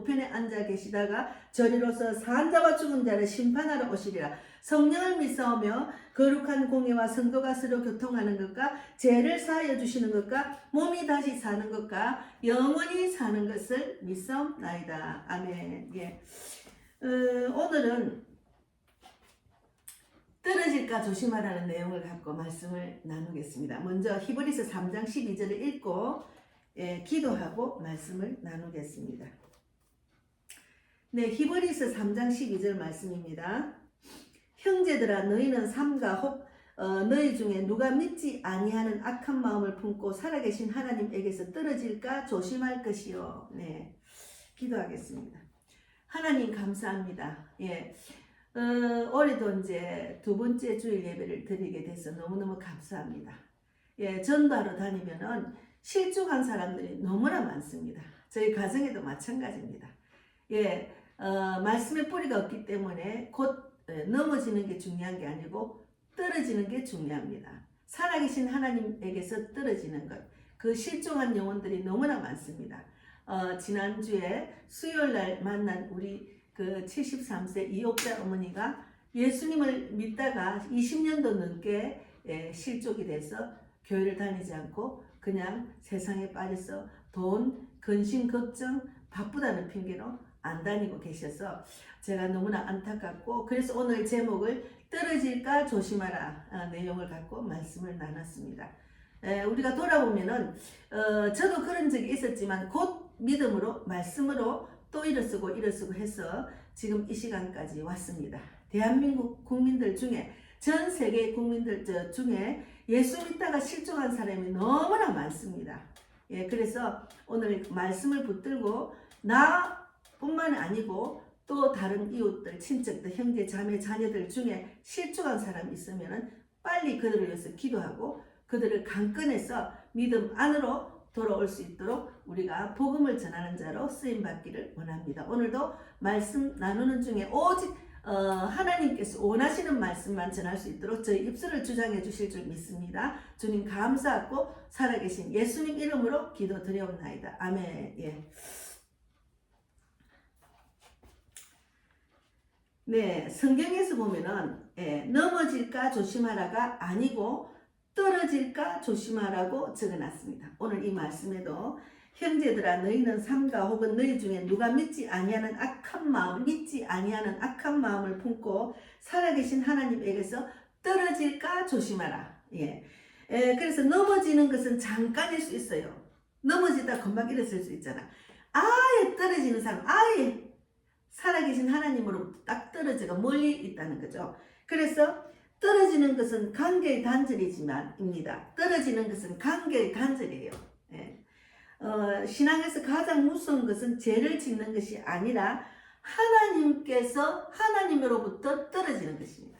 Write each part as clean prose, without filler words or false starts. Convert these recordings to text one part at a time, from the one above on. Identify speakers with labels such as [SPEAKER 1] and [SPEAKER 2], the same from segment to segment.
[SPEAKER 1] 우편에 앉아 계시다가 저리로서 산 자와 죽은 자를 심판하러 오시리라. 성령을 믿사오며 거룩한 공예와 성도가 서로 교통하는 것과 죄를 사하여 주시는 것과 몸이 다시 사는 것과 영원히 사는 것을 믿사옵나이다. 아멘. 예. 오늘은 떨어질까 조심하라는 내용을 갖고 말씀을 나누겠습니다. 먼저 히브리서 3장 12절을 읽고 기도하고 말씀을 나누겠습니다. 네, 히브리서 3장 12절 말씀입니다. 형제들아 너희는 삼가 혹 너희 중에 누가 믿지 아니하는 악한 마음을 품고 살아계신 하나님에게서 떨어질까 조심할 것이요. 네, 기도하겠습니다. 하나님 감사합니다. 예. 올해도 이제 두 번째 주일 예배를 드리게 돼서 너무너무 감사합니다. 예, 전도하러 다니면은 실족한 사람들이 너무나 많습니다. 저희 가정에도 마찬가지입니다. 예, 말씀의 뿌리가 없기 때문에 곧 넘어지는 게 중요한 게 아니고 떨어지는 게 중요합니다. 살아계신 하나님에게서 떨어지는 것, 그 실종한 영혼들이 너무나 많습니다. 지난주에 수요일날 만난 우리 그 73세 이옥자 어머니가 예수님을 믿다가 20년도 넘게 실족이 돼서 교회를 다니지 않고 그냥 세상에 빠져서 돈, 근심, 걱정, 바쁘다는 핑계로 안 다니고 계셔서 제가 너무나 안타깝고, 그래서 오늘 제목을 떨어질까 조심하라 내용을 갖고 말씀을 나눴습니다. 우리가 돌아보면은 저도 그런 적이 있었지만 곧 믿음으로 말씀으로 또 일어서고 해서 지금 이 시간까지 왔습니다. 대한민국 국민들 중에, 전 세계 국민들 중에 예수 믿다가 실종한 사람이 너무나 많습니다. 예, 그래서 오늘 말씀을 붙들고 나뿐만 아니고 또 다른 이웃들, 친척들, 형제, 자매, 자녀들 중에 실종한 사람이 있으면 빨리 그들을 위해서 기도하고 그들을 강건해서 믿음 안으로 돌아올 수 있도록 우리가 복음을 전하는 자로 쓰임받기를 원합니다. 오늘도 말씀 나누는 중에 오직 하나님께서 원하시는 말씀만 전할 수 있도록 저희 입술을 주장해 주실 줄 믿습니다. 주님 감사하고 살아계신 예수님 이름으로 기도드려옵나이다. 아멘. 예. 네, 성경에서 보면은 넘어질까 조심하라가 아니고 떨어질까 조심하라고 적어놨습니다. 오늘 이 말씀에도 형제들아 너희는 삼가 혹은 너희 중에 누가 믿지 아니하는 악한 마음을 품고 살아계신 하나님에게서 떨어질까 조심하라. 예. 그래서 넘어지는 것은 잠깐일 수 있어요. 넘어지다 금방 일어설 수 있잖아. 아예 떨어지는 사람, 아예 살아계신 하나님으로부터 딱 떨어져가 멀리 있다는 거죠. 그래서 떨어지는 것은 관계의 단절입니다. 떨어지는 것은 관계의 단절이에요. 예. 신앙에서 가장 무서운 것은 죄를 짓는 것이 아니라 하나님께서 하나님으로부터 떨어지는 것입니다.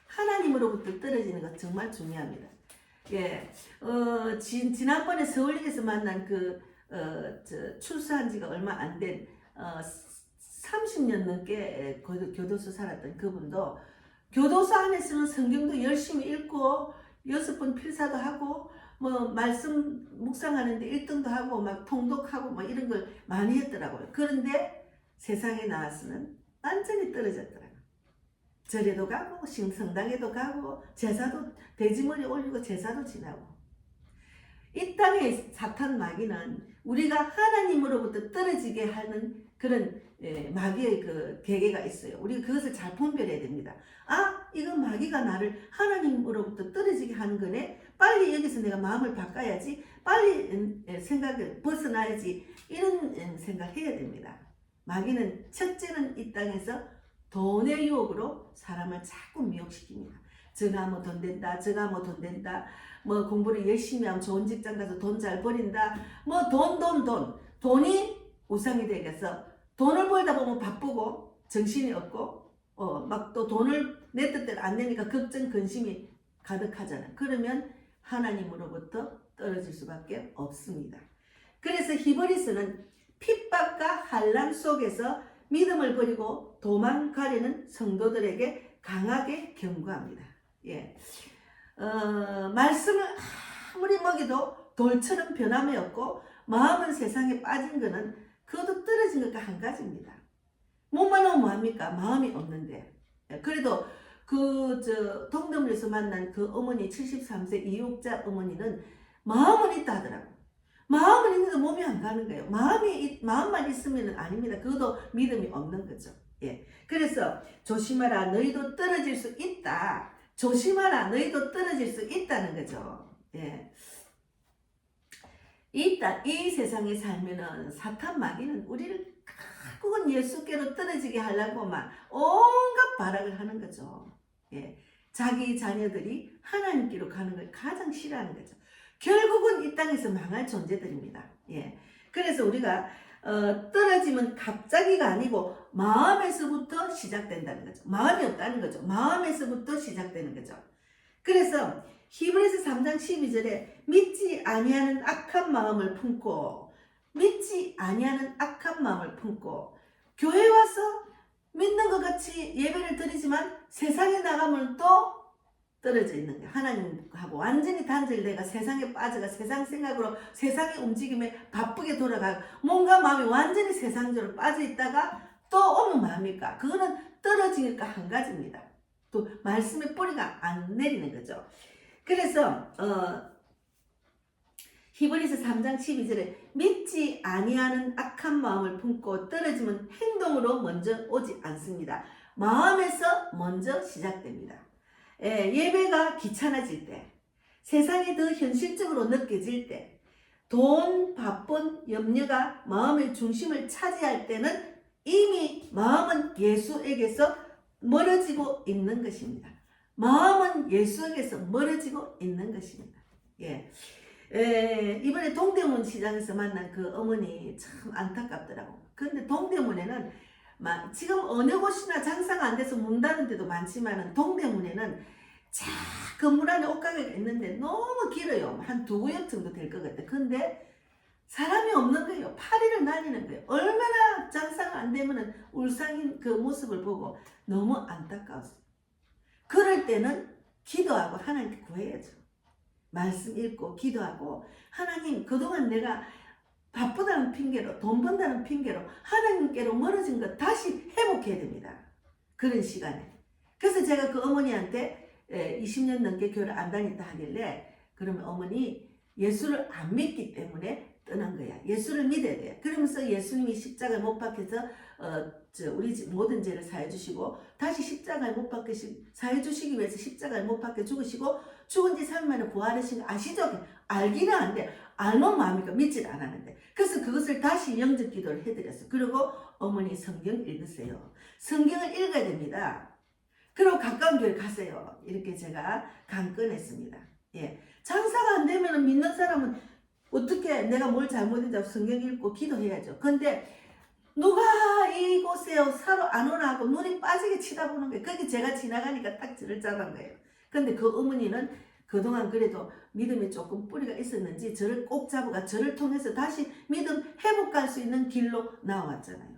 [SPEAKER 1] 하나님으로부터 떨어지는 것 정말 중요합니다. 예. 지난번에 서울역에서 만난 출소한 지가 얼마 안 된 30년 넘게 교도소 살았던 그분도 교도소 안에서는 성경도 열심히 읽고 6번 필사도 하고 뭐 말씀 묵상하는데 1등도 하고 막 통독하고 막 이런 걸 많이 했더라고요. 그런데 세상에 나와서는 완전히 떨어졌더라고요. 절에도 가고 성당에도 가고 제사도 돼지머리 올리고 제사도 지나고. 이 땅의 사탄 마귀는 우리가 하나님으로부터 떨어지게 하는 그런 마귀의 그 계계가 있어요. 우리가 그것을 잘 분별해야 됩니다. 아, 이건 마귀가 나를 하나님으로부터 떨어지게 하는 거네. 빨리 여기서 내가 마음을 바꿔야지. 빨리 생각을 벗어나야지. 이런 생각해야 됩니다. 마귀는 첫째는 이 땅에서 돈의 유혹으로 사람을 자꾸 미혹시킵니다. 저가 하면 돈 된다. 저가 하면 돈 된다. 뭐 공부를 열심히 하면 좋은 직장 가서 돈 잘 벌인다. 뭐 돈이 우상이 되겠어. 돈을 벌다 보면 바쁘고 정신이 없고 막 또 돈을 내 뜻대로 안 되니까 걱정 근심이 가득하잖아. 그러면 하나님으로부터 떨어질 수밖에 없습니다. 그래서 히브리서는 핍박과 환난 속에서 믿음을 버리고 도망가려는 성도들에게 강하게 경고합니다. 예. 말씀을 아무리 먹여도 돌처럼 변함이 없고 마음은 세상에 빠진 거는 그것도 떨어진 것과 한 가지입니다. 몸만 오면 뭐합니까? 마음이 없는데. 그래도 동대문에서 만난 그 어머니 73세 이육자 어머니는 마음은 있다 하더라고. 마음은 있는데 몸이 안 가는 거예요. 마음만 있으면 아닙니다. 그것도 믿음이 없는 거죠. 예. 그래서 조심하라. 너희도 떨어질 수 있다. 조심하라. 너희도 떨어질 수 있다는 거죠. 예. 이 세상에 살면은 사탄 마귀는 우리를 결국은 예수께로 떨어지게 하려고 막 온갖 발악을 하는 거죠. 예. 자기 자녀들이 하나님께로 가는 걸 가장 싫어하는 거죠. 결국은 이 땅에서 망할 존재들입니다. 예. 그래서 우리가 떨어지면 갑자기가 아니고 마음에서부터 시작된다는 거죠. 마음이 없다는 거죠. 마음에서부터 시작되는 거죠. 그래서 히브리서 3장 12절에 믿지 아니하는 악한 마음을 품고 교회 와서 믿는 것 같이 예배를 드리지만 세상에 나가면 또 떨어져 있는 거야. 하나님하고 완전히 단절돼가 세상에 빠져가 세상 생각으로 세상의 움직임에 바쁘게 돌아가고 몸과 마음이 완전히 세상적으로 빠져 있다가 또 오면 뭐합니까? 그거는 떨어지니까 한 가지입니다. 또 말씀의 뿌리가 안 내리는 거죠. 그래서 히브리서 3장 12절에 믿지 아니하는 악한 마음을 품고 떨어지면 행동으로 먼저 오지 않습니다. 마음에서 먼저 시작됩니다. 예배가 귀찮아질 때, 세상이 더 현실적으로 느껴질 때, 돈, 바쁜 염려가 마음의 중심을 차지할 때는 이미 마음은 예수에게서 멀어지고 있는 것입니다. 마음은 예수에게서 멀어지고 있는 것입니다. 예. 이번에 동대문 시장에서 만난 그 어머니 참 안타깝더라고. 근데 동대문에는 지금 어느 곳이나 장사가 안 돼서 문 닫은 데도 많지만 동대문에는 건물 안에 옷가게가 있는데 너무 길어요. 한 2구역 정도 될 것 같아. 근데 사람이 없는 거예요. 파리를 날리는 거예요. 얼마나 장사가 안 되면은 울상인 그 모습을 보고 너무 안타까웠어요. 그럴 때는 기도하고 하나님께 구해야죠. 말씀 읽고 기도하고 하나님 그동안 내가 바쁘다는 핑계로 돈 번다는 핑계로 하나님께로 멀어진 것 다시 회복해야 됩니다. 그런 시간에. 그래서 제가 그 어머니한테 20년 넘게 교회를 안 다녔다 하길래 그러면 어머니 예수를 안 믿기 때문에 떠난 거야. 예수를 믿어야 돼. 그러면서 예수님이 십자가에 못 박혀서 우리 모든 죄를 사해 주시고 다시 십자가에 못 박혀 사해 주시기 위해서 십자가에 못 박혀 죽으시고 죽은 지 3일 만에 부활하신 거 아시죠? 알기는 안 돼. 알면 마음이니까 믿질 않았는데. 그래서 그것을 다시 영접 기도를 해드렸어요. 그리고 어머니 성경 읽으세요. 성경을 읽어야 됩니다. 그리고 가까운 교회 가세요. 이렇게 제가 강권했습니다. 예. 장사가 안 되면 믿는 사람은 어떻게 내가 뭘 잘못했다고 성경 읽고 기도해야죠. 근데 누가 이곳에 사러 안 오나 하고 눈이 빠지게 치다보는 거예요. 그게 제가 지나가니까 딱 저를 잡은 거예요. 근데 그 어머니는 그동안 그래도 믿음이 조금 뿌리가 있었는지 저를 꼭 잡아가 저를 통해서 다시 믿음 회복할 수 있는 길로 나왔잖아요.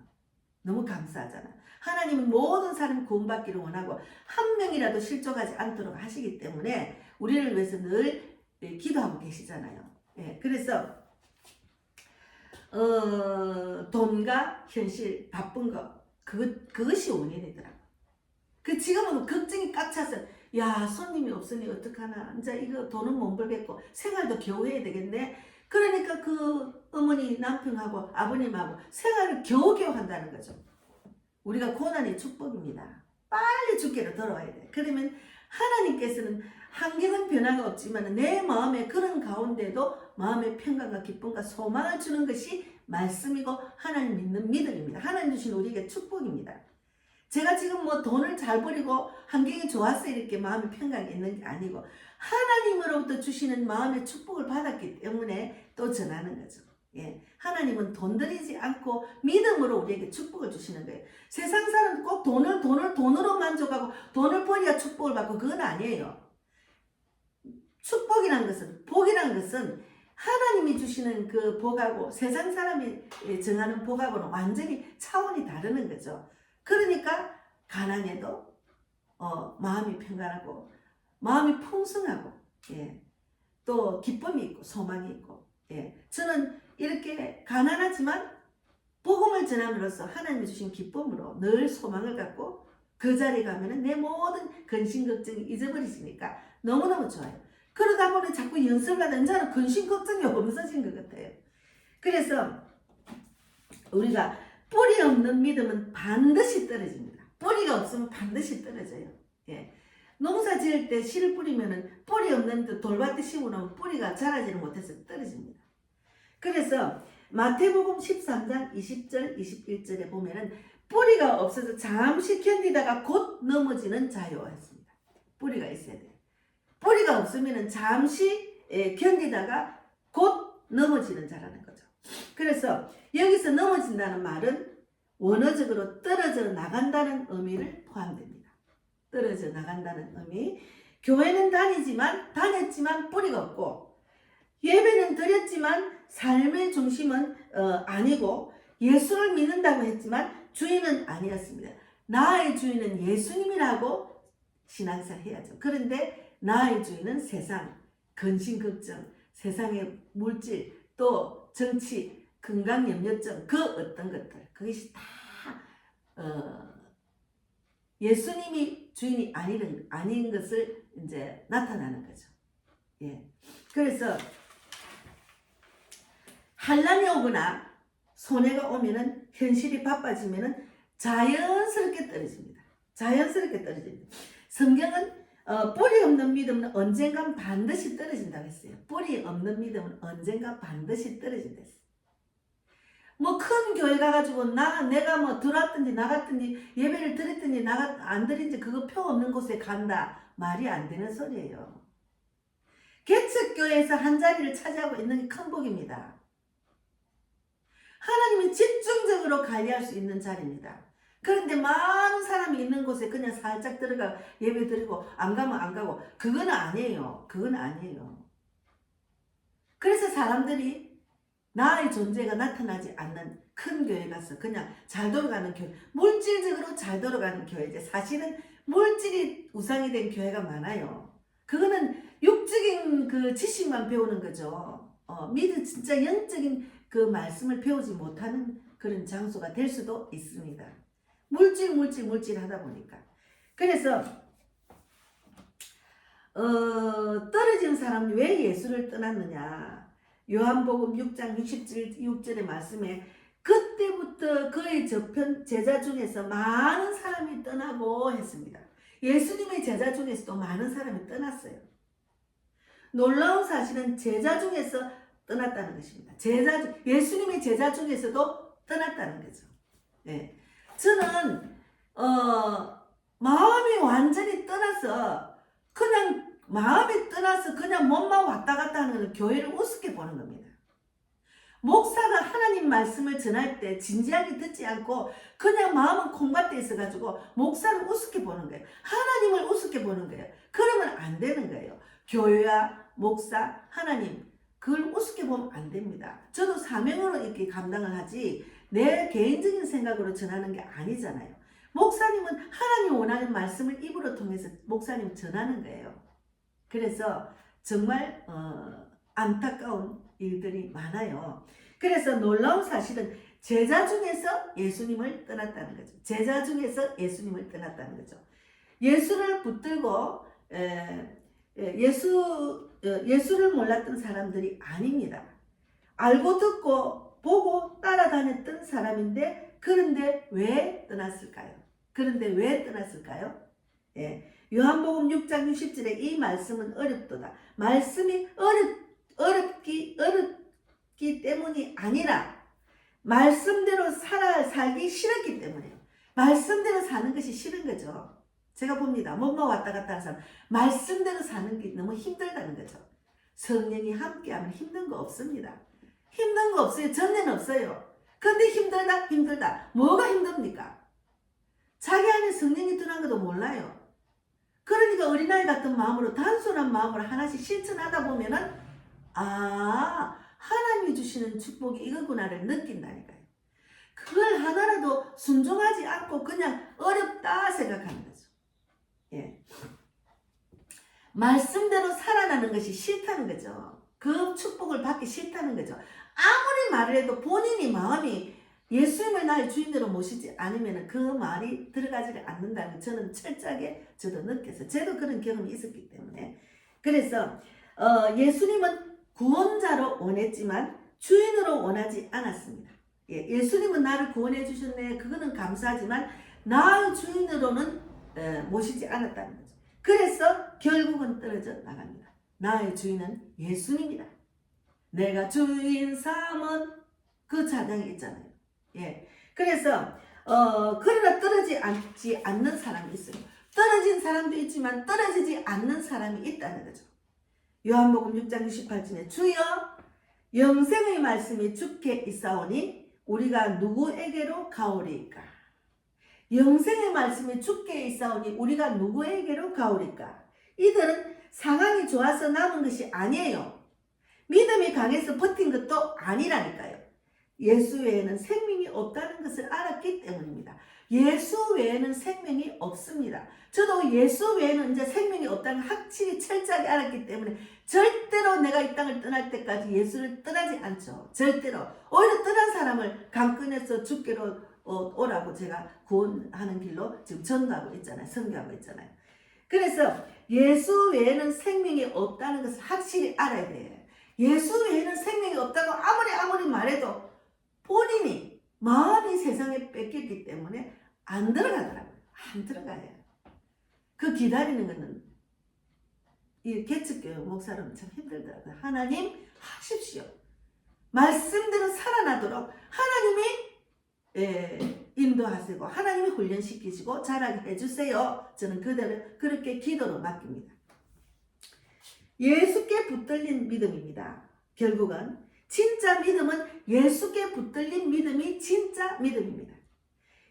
[SPEAKER 1] 너무 감사하잖아요. 하나님은 모든 사람이 구원받기를 원하고 한 명이라도 실족하지 않도록 하시기 때문에 우리를 위해서 늘 기도하고 계시잖아요. 예, 그래서 돈과 현실 바쁜 거 그것이 원인이더라고. 지금은 걱정이 꽉 차서 야 손님이 없으니 어떡하나 이제 이거 돈은 못 벌겠고 생활도 겨우 해야 되겠네. 그러니까 그 어머니 남편하고 아버님하고 생활을 겨우겨우 한다는 거죠. 우리가 고난의 축복입니다. 빨리 주께로 돌아와야 돼. 그러면 하나님께서는 환경은 변화가 없지만 내 마음에 그런 가운데도 마음의 평강과 기쁨과 소망을 주는 것이 말씀이고 하나님 믿는 믿음입니다. 하나님 주신 우리에게 축복입니다. 제가 지금 뭐 돈을 잘 벌이고 환경이 좋아서 이렇게 마음의 평강이 있는 게 아니고 하나님으로부터 주시는 마음의 축복을 받았기 때문에 또 전하는 거죠. 예. 하나님은 돈 들이지 않고 믿음으로 우리에게 축복을 주시는 거예요. 세상 사람은 꼭 돈으로 만족하고 돈을 벌여야 축복을 받고 그건 아니에요. 축복이란 것은 복이란 것은 하나님이 주시는 그 복하고 세상 사람이 정하는 복하고는 완전히 차원이 다르는 거죠. 그러니까 가난해도 마음이 평안하고 마음이 풍성하고 예. 또 기쁨이 있고 소망이 있고 예. 저는 이렇게 가난하지만 복음을 전함으로써 하나님이 주신 기쁨으로 늘 소망을 갖고 그 자리에 가면은 내 모든 근심 걱정이 잊어버리시니까 너무너무 좋아요. 그러다 보니 자꾸 연습을 하다 이제는 근심 걱정이 없어진 것 같아요. 그래서 우리가 뿌리 없는 믿음은 반드시 떨어집니다. 뿌리가 없으면 반드시 떨어져요. 예. 농사 지을 때 씨를 뿌리면은 뿌리 없는 돌밭에 심어놓으면 뿌리가 자라지를 못해서 떨어집니다. 그래서 마태복음 13장 20절 21절에 보면은 뿌리가 없어서 잠시 견디다가 곧 넘어지는 자요 했습니다. 뿌리가 있어야 돼요. 뿌리가 없으면은 잠시 견디다가 곧 넘어지는 자라는 거죠. 그래서 여기서 넘어진다는 말은 원어적으로 떨어져 나간다는 의미를 포함됩니다. 떨어져 나간다는 의미. 교회는 다녔지만 뿌리가 없고, 예배는 드렸지만 삶의 중심은 아니고, 예수를 믿는다고 했지만 주인은 아니었습니다. 나의 주인은 예수님이라고 신앙생활 해야죠. 그런데 나의 주인은 세상, 근심 걱정, 세상의 물질, 또 정치, 건강염려증, 그 어떤 것들, 그것이 다 예수님이 주인이 아닌 것을 이제 나타나는 거죠. 예. 그래서 환난이 오거나 손해가 오면은, 현실이 바빠지면은 자연스럽게 떨어집니다. 자연스럽게 떨어집니다. 성경은 뿌리 없는 믿음은 언젠간 반드시 떨어진다고 했어요. 뿌리 없는 믿음은 언젠가 반드시 떨어진다 했어요. 뭐 큰 교회 가가지고 내가 뭐 들어왔든지 나갔든지 예배를 드렸든지 안 드린지 그거 표 없는 곳에 간다. 말이 안 되는 소리예요. 개척교회에서 한 자리를 차지하고 있는 게 큰 복입니다. 하나님이 집중적으로 관리할 수 있는 자리입니다. 그런데 많은 사람이 있는 곳에 그냥 살짝 들어가 예배 드리고 안 가면 안 가고, 그건 아니에요. 그건 아니에요. 그래서 사람들이 나의 존재가 나타나지 않는 큰 교회 가서 그냥 잘 돌아가는 교회, 물질적으로 잘 돌아가는 교회죠. 사실은 물질이 우상이 된 교회가 많아요. 그거는 육적인 그 지식만 배우는 거죠. 진짜 영적인 그 말씀을 배우지 못하는 그런 장소가 될 수도 있습니다. 물질 하다 보니까. 그래서 떨어진 사람이 왜 예수를 떠났느냐. 요한복음 6장 6절의 말씀에 그때부터 그의 저편 제자 중에서 많은 사람이 떠나고 했습니다. 예수님의 제자 중에서도 많은 사람이 떠났어요. 놀라운 사실은 제자 중에서 떠났다는 것입니다. 예수님의 제자 중에서도 떠났다는 거죠. 네. 저는 마음이 완전히 떠나서 그냥 몸만 왔다 갔다 하는 건 교회를 우습게 보는 겁니다. 목사가 하나님 말씀을 전할 때 진지하게 듣지 않고 그냥 마음은 콩밭에 있어가지고 목사를 우습게 보는 거예요. 하나님을 우습게 보는 거예요. 그러면 안 되는 거예요. 교회와 목사, 하나님, 그걸 우습게 보면 안 됩니다. 저도 사명으로 이렇게 감당을 하지 내 개인적인 생각으로 전하는 게 아니잖아요. 목사님은 하나님 원하는 말씀을 입으로 통해서 목사님 전하는 거예요. 그래서 정말 안타까운 일들이 많아요. 그래서 놀라운 사실은 제자 중에서 예수님을 떠났다는 거죠. 제자 중에서 예수님을 떠났다는 거죠. 예수를 붙들고 예수를 몰랐던 사람들이 아닙니다. 알고 듣고 보고 따라다녔던 사람인데, 그런데 왜 떠났을까요? 예. 요한복음 6장 60절에 이 말씀은 어렵도다. 말씀이 어렵기 때문이 아니라 말씀대로 살기 싫었기 때문에요. 말씀대로 사는 것이 싫은 거죠. 제가 봅니다. 몸만 왔다 갔다 하는 사람, 말씀대로 사는 게 너무 힘들다는 거죠. 성령이 함께하면 힘든 거 없습니다. 힘든 거 없어요. 전례는 없어요. 근데 힘들다. 뭐가 힘듭니까? 자기 안에 성령이 드러난 것도 몰라요. 그러니까 어린아이 같은 마음으로, 단순한 마음으로 하나씩 실천하다 보면은 하나님이 주시는 축복이 이거구나를 느낀다니까요. 그걸 하나라도 순종하지 않고 그냥 어렵다 생각하는 거죠. 예. 말씀대로 살아나는 것이 싫다는 거죠. 그 축복을 받기 싫다는 거죠. 아무리 말을 해도 본인이 마음이 예수님을 나의 주인으로 모시지 않으면 그 말이 들어가지를 않는다는 걸 저는 철저하게 저도 느꼈어요. 저도 그런 경험이 있었기 때문에. 그래서 예수님은 구원자로 원했지만 주인으로 원하지 않았습니다. 예수님은 나를 구원해 주셨네. 그거는 감사하지만 나의 주인으로는 모시지 않았다는 거죠. 그래서 결국은 떨어져 나갑니다. 나의 주인은 예수님이다. 내가 주인 삼은 그 찬양이 있잖아요. 그래서 그러나 떨어지지 않는 사람이 있어요. 떨어진 사람도 있지만 떨어지지 않는 사람이 있다는 거죠. 요한복음 6장 68절에 주여 영생의 말씀이 주께 있사오니 우리가 누구에게로 가오리까? 영생의 말씀이 주께 있사오니 우리가 누구에게로 가오리까? 이들은 상황이 좋아서 남은 것이 아니에요. 믿음이 강해서 버틴 것도 아니라니까요. 예수 외에는 생명이 없다는 것을 알았기 때문입니다. 예수 외에는 생명이 없습니다. 저도 예수 외에는 이제 생명이 없다는 걸 확실히 철저하게 알았기 때문에 절대로 내가 이 땅을 떠날 때까지 예수를 떠나지 않죠. 절대로. 오히려 떠난 사람을 강권해서 주께로 오라고 제가 구원하는 길로 지금 전가하고 있잖아요. 선교하고 있잖아요. 그래서 예수 외에는 생명이 없다는 것을 확실히 알아야 돼요. 예수 외에는 생명이 없다고 아무리 말해도 본인이 마음이 세상에 뺏겼기 때문에 안 들어가더라고요. 안 들어가요. 그 기다리는 거는 이 개척교회 목사로는 참 힘들더라고요. 하나님 하십시오. 말씀대로 살아나도록 하나님이 인도하시고 하나님이 훈련시키시고 자라게 해주세요. 저는 그대로 그렇게 기도로 맡깁니다. 예수께 붙들린 믿음입니다. 결국은 진짜 믿음은 예수께 붙들린 믿음이 진짜 믿음입니다.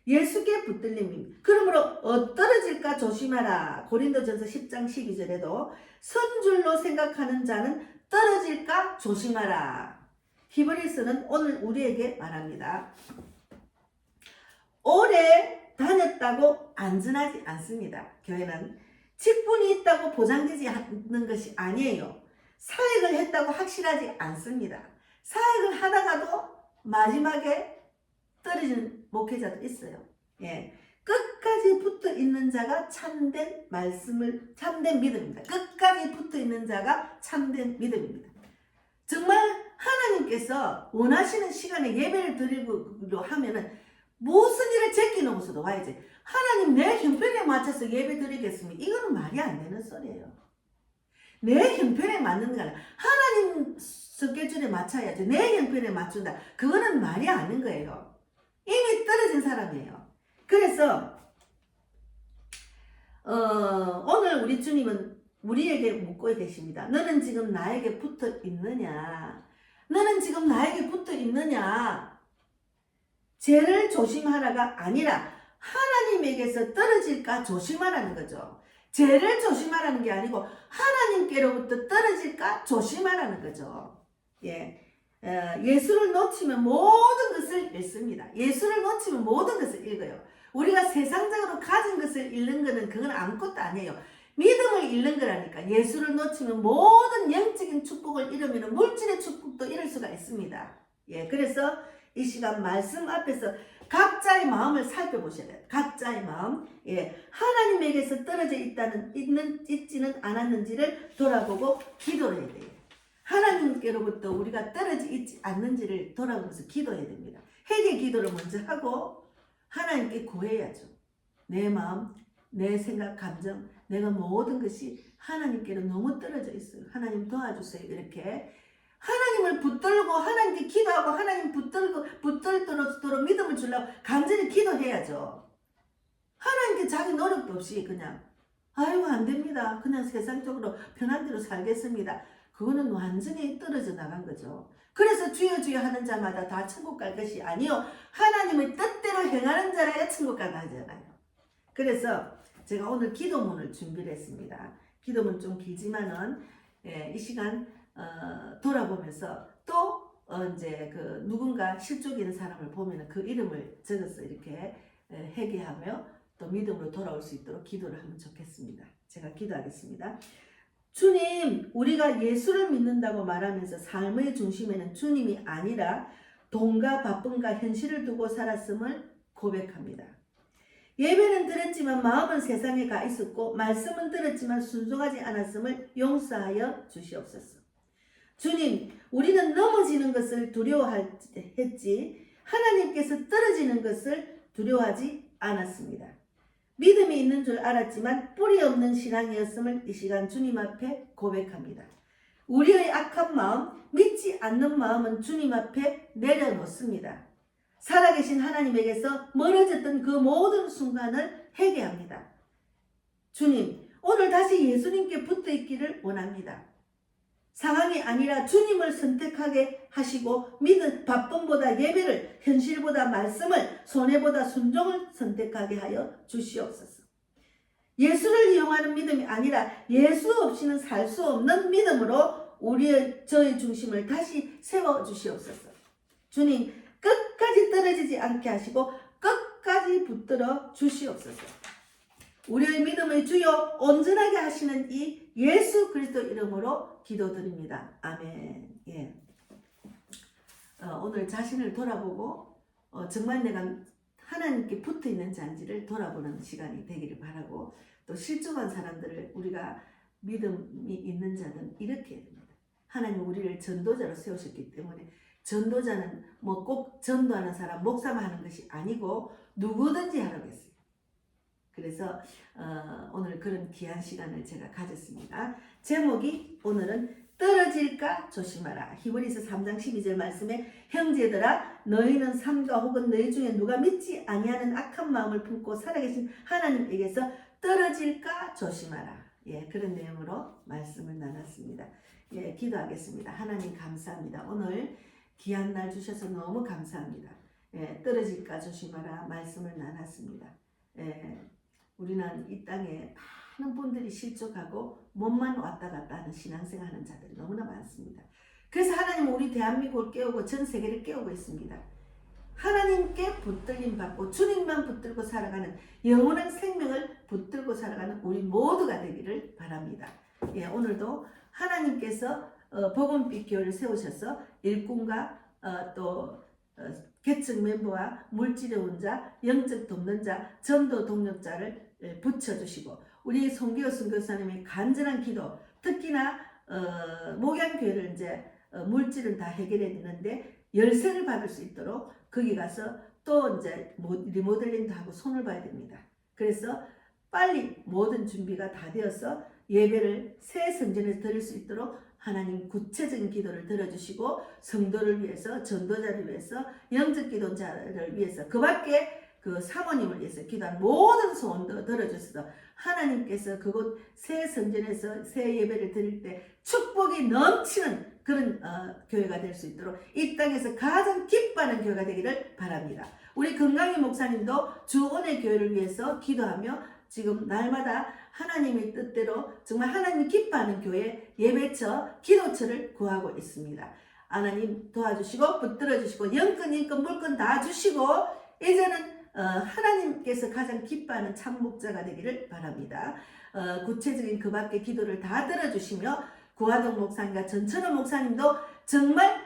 [SPEAKER 1] 예수께 붙들린 믿음. 그러므로 떨어질까 조심하라. 고린도전서 10장 12절에도 선줄로 생각하는 자는 떨어질까 조심하라. 히브리서는 오늘 우리에게 말합니다. 오래 다녔다고 안전하지 않습니다. 교회는 직분이 있다고 보장되지 않는 것이 아니에요. 사역을 했다고 확실하지 않습니다. 사역을 하다가도 마지막에 떨어지는 목회자도 있어요. 끝까지 붙어 있는 자가 참된 믿음입니다. 끝까지 붙어 있는 자가 참된 믿음입니다. 정말 하나님께서 원하시는 시간에 예배를 드리려 하면은 무슨 일을 제끼놓고서도 와야지. 하나님 내 형편에 맞춰서 예배 드리겠습니다. 이거는 말이 안 되는 소리예요. 내 형편에 맞는 거 아니라 하나님 스케줄에 맞춰야지. 내 형편에 맞춘다. 그거는 말이 안 되는 거예요. 이미 떨어진 사람이에요. 그래서 오늘 우리 주님은 우리에게 묻고 계십니다. 너는 지금 나에게 붙어 있느냐? 너는 지금 나에게 붙어 있느냐? 죄를 조심하라가 아니라 하나님에게서 떨어질까 조심하라는 거죠. 죄를 조심하라는 게 아니고 하나님께로부터 떨어질까 조심하라는 거죠. 예수를 놓치면 모든 것을 잃습니다. 예수를 놓치면 모든 것을 잃어요. 우리가 세상적으로 가진 것을 잃는 것은 그건 아무것도 아니에요. 믿음을 잃는 거라니까. 예수를 놓치면 모든 영적인 축복을 잃으면 물질의 축복도 잃을 수가 있습니다. 그래서 이 시간 말씀 앞에서 각자의 마음을 살펴보셔야 돼요. 각자의 마음. 하나님에게서 떨어져 있지는 않았는지를 돌아보고 기도를 해야 돼요. 하나님께로부터 우리가 떨어져 있지 않는지를 돌아보면서 기도해야 됩니다. 회개 기도를 먼저 하고 하나님께 구해야죠. 내 마음, 내 생각, 감정, 내가 모든 것이 하나님께로 너무 떨어져 있어요. 하나님 도와주세요. 이렇게 하나님을 붙들고 하나님께 기도하고 하나님 붙들도록 믿음을 주려고 간절히 기도해야죠. 하나님께 자기 노력도 없이 그냥 아이고 안 됩니다. 그냥 세상적으로 편한 대로 살겠습니다. 그거는 완전히 떨어져 나간 거죠. 그래서 주여 주여 하는 자마다 다 천국 갈 것이 아니요 하나님의 뜻대로 행하는 자라야 천국 가잖아요. 그래서 제가 오늘 기도문을 준비를 했습니다. 기도문 좀 길지만은 이 시간 돌아보면서 또 이제 그 누군가 실족 있는 사람을 보면은 그 이름을 적어서 이렇게 회개하며 또 믿음으로 돌아올 수 있도록 기도를 하면 좋겠습니다. 제가 기도하겠습니다. 주님, 우리가 예수를 믿는다고 말하면서 삶의 중심에는 주님이 아니라 돈과 바쁨과 현실을 두고 살았음을 고백합니다. 예배는 드렸지만 마음은 세상에 가 있었고 말씀은 들었지만 순종하지 않았음을 용서하여 주시옵소서. 주님, 우리는 넘어지는 것을 두려워했지 하나님께서 떨어지는 것을 두려워하지 않았습니다. 믿음이 있는 줄 알았지만 뿌리 없는 신앙이었음을 이 시간 주님 앞에 고백합니다. 우리의 악한 마음, 믿지 않는 마음은 주님 앞에 내려놓습니다. 살아계신 하나님에게서 멀어졌던 그 모든 순간을 회개합니다. 주님, 오늘 다시 예수님께 붙어 있기를 원합니다. 상황이 아니라 주님을 선택하게 하시고 믿음, 바쁨보다 예배를, 현실보다 말씀을, 손해보다 순종을 선택하게 하여 주시옵소서. 예수를 이용하는 믿음이 아니라 예수 없이는 살 수 없는 믿음으로 저의 중심을 다시 세워주시옵소서. 주님, 끝까지 떨어지지 않게 하시고 끝까지 붙들어 주시옵소서. 우리의 믿음의 주요 온전하게 하시는 이 예수 그리스도 이름으로 기도드립니다. 아멘. 예. 오늘 자신을 돌아보고 정말 내가 하나님께 붙어 있는 잔지를 돌아보는 시간이 되기를 바라고, 또 실족한 사람들을 우리가 믿음이 있는 자는 이렇게 해야 됩니다. 하나님 우리를 전도자로 세우셨기 때문에 전도자는 뭐 꼭 전도하는 사람, 목사만 하는 것이 아니고 누구든지 하라고 했어요. 그래서 오늘 그런 귀한 시간을 제가 가졌습니다. 제목이 오늘은 떨어질까 조심하라. 히브리서 3장 12절 말씀에 형제들아 너희는 삶과 혹은 너희 중에 누가 믿지 아니하는 악한 마음을 품고 살아계신 하나님에게서 떨어질까 조심하라. 예, 그런 내용으로 말씀을 나눴습니다. 예, 기도하겠습니다. 하나님 감사합니다. 오늘 귀한 날 주셔서 너무 감사합니다. 예, 떨어질까 조심하라 말씀을 나눴습니다. 예, 우리는 이 땅에 많은 분들이 실족하고 몸만 왔다 갔다 하는 신앙생활 하는 자들이 너무나 많습니다. 그래서 하나님은 우리 대한민국을 깨우고 전 세계를 깨우고 있습니다. 하나님께 붙들림 받고 주님만 붙들고 살아가는 영원한 생명을 붙들고 살아가는 우리 모두가 되기를 바랍니다. 예, 오늘도 하나님께서 복음빛 교회를 세우셔서 일꾼과 또 계층 멤버와 물질의 혼자, 영적 돕는 자, 전도 동력자를 붙여주시고 우리 송기호 선교사님의 간절한 기도, 특히나 목양교회를 이제 물질은 다 해결해 드는데 열쇠를 받을 수 있도록 거기 가서 또 이제 리모델링도 하고 손을 봐야 됩니다. 그래서 빨리 모든 준비가 다 되어서 예배를 새 성전에서 드릴 수 있도록 하나님 구체적인 기도를 들어주시고 성도를 위해서, 전도자를 위해서, 영적 기도자를 위해서, 그 밖에 그 사모님을 위해서 기도한 모든 소원도 들어주셔서 하나님께서 그곳 새 성전에서 새 예배를 드릴 때 축복이 넘치는 그런 교회가 될 수 있도록 이 땅에서 가장 기뻐하는 교회가 되기를 바랍니다. 우리 건강희 목사님도 주원의 교회를 위해서 기도하며 지금 날마다 하나님의 뜻대로 정말 하나님 기뻐하는 교회 예배처, 기도처를 구하고 있습니다. 하나님 도와주시고 붙들어주시고 영권, 인권, 물권 다 주시고 이제는 하나님께서 가장 기뻐하는 참 목자가 되기를 바랍니다. 구체적인 그 밖의 기도를 다 들어주시며 구하동 목사님과 전천호 목사님도 정말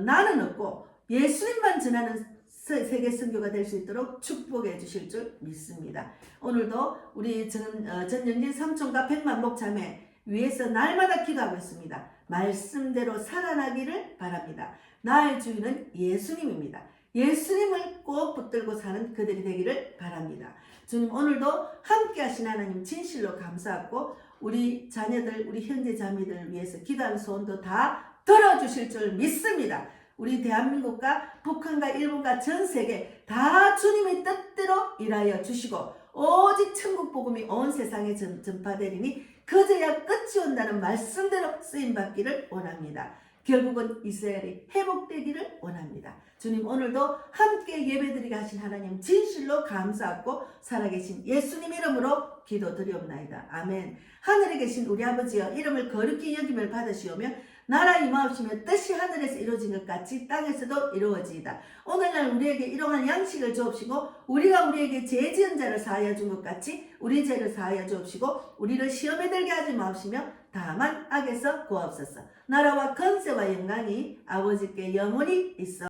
[SPEAKER 1] 나는 없고 예수님만 전하는 세계 선교가 될 수 있도록 축복해 주실 줄 믿습니다. 오늘도 우리 전영진 삼촌과 백만복 자매 위해서 날마다 기도하고 있습니다. 말씀대로 살아나기를 바랍니다. 나의 주인은 예수님입니다. 예수님을 꼭 붙들고 사는 그들이 되기를 바랍니다. 주님, 오늘도 함께 하신 하나님 진실로 감사하고 우리 자녀들, 우리 형제 자매들을 위해서 기도하는 소원도 다 들어주실 줄 믿습니다. 우리 대한민국과 북한과 일본과 전 세계 다 주님의 뜻대로 일하여 주시고 오직 천국 복음이 온 세상에 전파되리니 그제야 끝이 온다는 말씀대로 쓰임받기를 원합니다. 결국은 이스라엘이 회복되기를 원합니다. 주님, 오늘도 함께 예배드리게 하신 하나님 진실로 감사하고 살아계신 예수님 이름으로 기도드리옵나이다. 아멘. 하늘에 계신 우리 아버지여, 이름을 거룩히 여김을 받으시오며 나라 임하옵시며 뜻이 하늘에서 이루어진 것 같이 땅에서도 이루어지이다. 오늘날 우리에게 일용할 양식을 주옵시고 우리가 우리에게 죄 지은 자를 사하여 준 것 같이 우리 죄를 사하여 주옵시고 우리를 시험에 들게 하지 마옵시며 다만 악에서 구하옵소서. 나라와 권세와 영광이 아버지께 영원히 있어